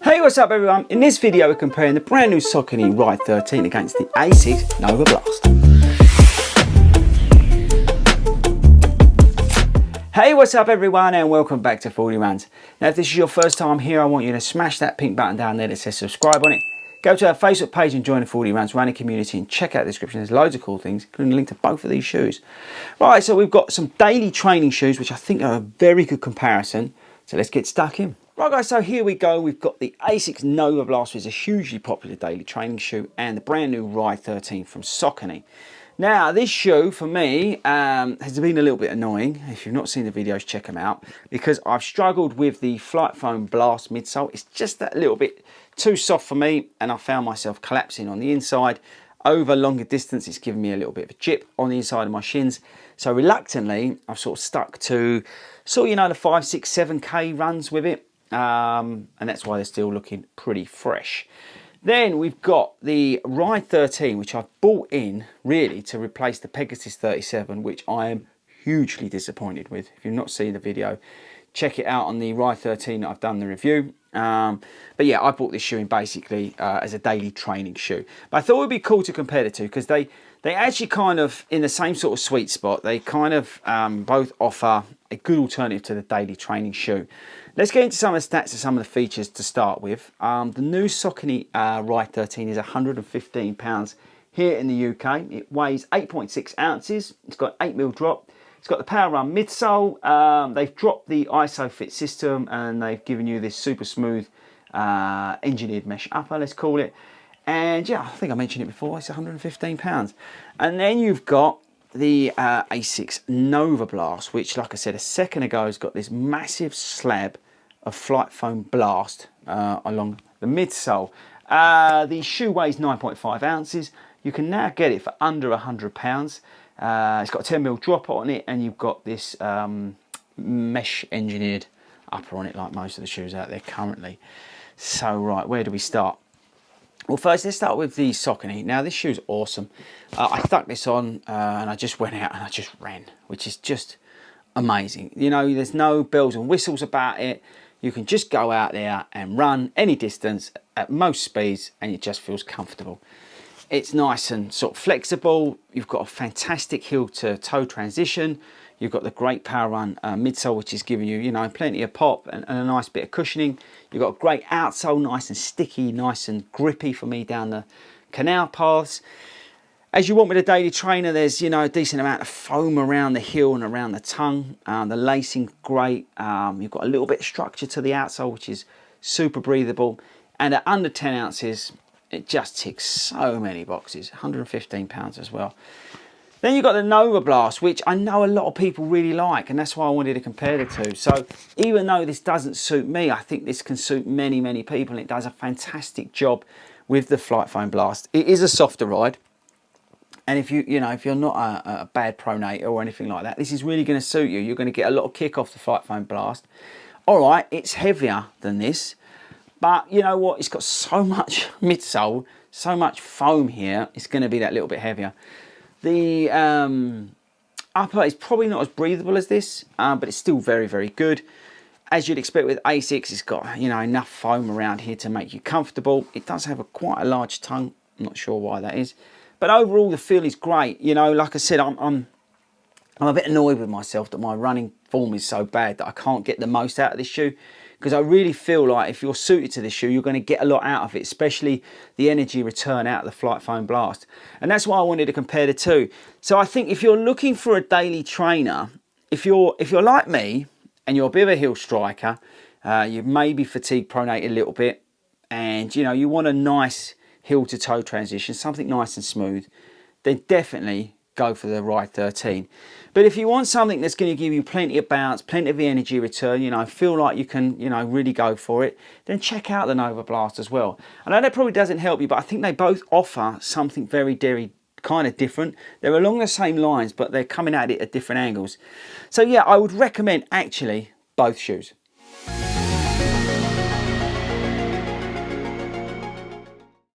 Hey, what's up everyone? In this video we're comparing the brand new Saucony Ride 13 against the Asics Novablast. Hey, what's up everyone and welcome back to Fordy Runs. Now if this is your first time here, I want you to smash that pink button down there that says subscribe on it. Go to our Facebook page and join the Fordy Runs running community and check out the description. There's loads of cool things, including a link to both of these shoes. Right, so we've got some daily training shoes which I think are a very good comparison. So let's get stuck in. Right guys, so here we go. We've got the Asics Novablast, which is a hugely popular daily training shoe, and the brand new Ride 13 from Saucony. Now this shoe for me has been a little bit annoying. If you've not seen the videos, check them out, because I've struggled with the Flight Foam Blast midsole. It's just that little bit too soft for me, and I found myself collapsing on the inside. Over longer distance, it's given me a little bit of a chip on the inside of my shins. So reluctantly, I've sort of stuck to you know, the 5, 6, 7K runs with it. And that's why they're still looking pretty fresh. Then we've got the Ride 13, which I've bought in really to replace the Pegasus 37, which I am hugely disappointed with. If you've not seen the video, check it out on the Ride 13 that I've done the review. But yeah, I bought this shoe in basically as a daily training shoe. But I thought it would be cool to compare the two, because they actually kind of in the same sort of sweet spot. They kind of both offer a good alternative to the daily training shoe. Let's get into some of the stats and some of the features to start with. The new Saucony Ride 13 is £115 here in the UK. It weighs 8.6 ounces. It's got 8mm drop. It's got the Power Run midsole. They've dropped the ISOFIT system and they've given you this super smooth engineered mesh upper, let's call it. And yeah, I think I mentioned it before, it's £115. And then you've got the Asics Novablast, which, like I said a second ago, has got this massive slab of Flight Foam Blast along the midsole. The shoe weighs 9.5 ounces. You can now get it for under £100. It's got a 10mm drop on it, and you've got this mesh engineered upper on it, like most of the shoes out there currently. So right, where do we start? Well, first let's start with the Saucony. Now this shoe's awesome. I stuck this on and I just went out and I just ran, which is just amazing. You know, there's no bells and whistles about it. You can just go out there and run any distance at most speeds and it just feels comfortable. It's nice and sort of flexible. You've got a fantastic heel to toe transition. You've got the great Power Run midsole, which is giving you, you know, plenty of pop and a nice bit of cushioning. You've got a great outsole, nice and sticky, nice and grippy for me down the canal paths. As you want with a daily trainer, there's, you know, a decent amount of foam around the heel and around the tongue. The lacing, great. You've got a little bit of structure to the outsole, which is super breathable. And at under 10 ounces, it just ticks so many boxes. £115 as well. Then you've got the Novablast, which I know a lot of people really like, and that's why I wanted to compare the two. So even though this doesn't suit me, I think this can suit many, many people, and it does a fantastic job with the Flight Foam Blast. It is a softer ride, and if you're not a bad pronator or anything like that, this is really going to suit you. You're going to get a lot of kick off the Flight Foam Blast. All right, it's heavier than this, but you know what? It's got so much midsole, so much foam here. It's going to be that little bit heavier. The upper is probably not as breathable as this, but it's still very, very good. As you'd expect with Asics, it's got, you know, enough foam around here to make you comfortable. It does have quite a large tongue. I'm not sure why that is, but overall the feel is great. You know, like I said, I'm a bit annoyed with myself that my running form is so bad that I can't get the most out of this shoe. Because I really feel like if you're suited to this shoe, you're going to get a lot out of it, especially the energy return out of the Flight Foam Blast. And that's why I wanted to compare the two. So I think if you're looking for a daily trainer, if you're like me and you're a bit of a heel striker, you may be fatigue pronated a little bit, and you know you want a nice heel to toe transition, something nice and smooth, then definitely go for the Ride 13. But if you want something that's going to give you plenty of bounce, plenty of energy return, you know, feel like you can, you know, really go for it, then check out the Novablast as well. I know that probably doesn't help you, but I think they both offer something very kind of different. They're along the same lines, but they're coming at it at different angles. So yeah, I would recommend actually both shoes.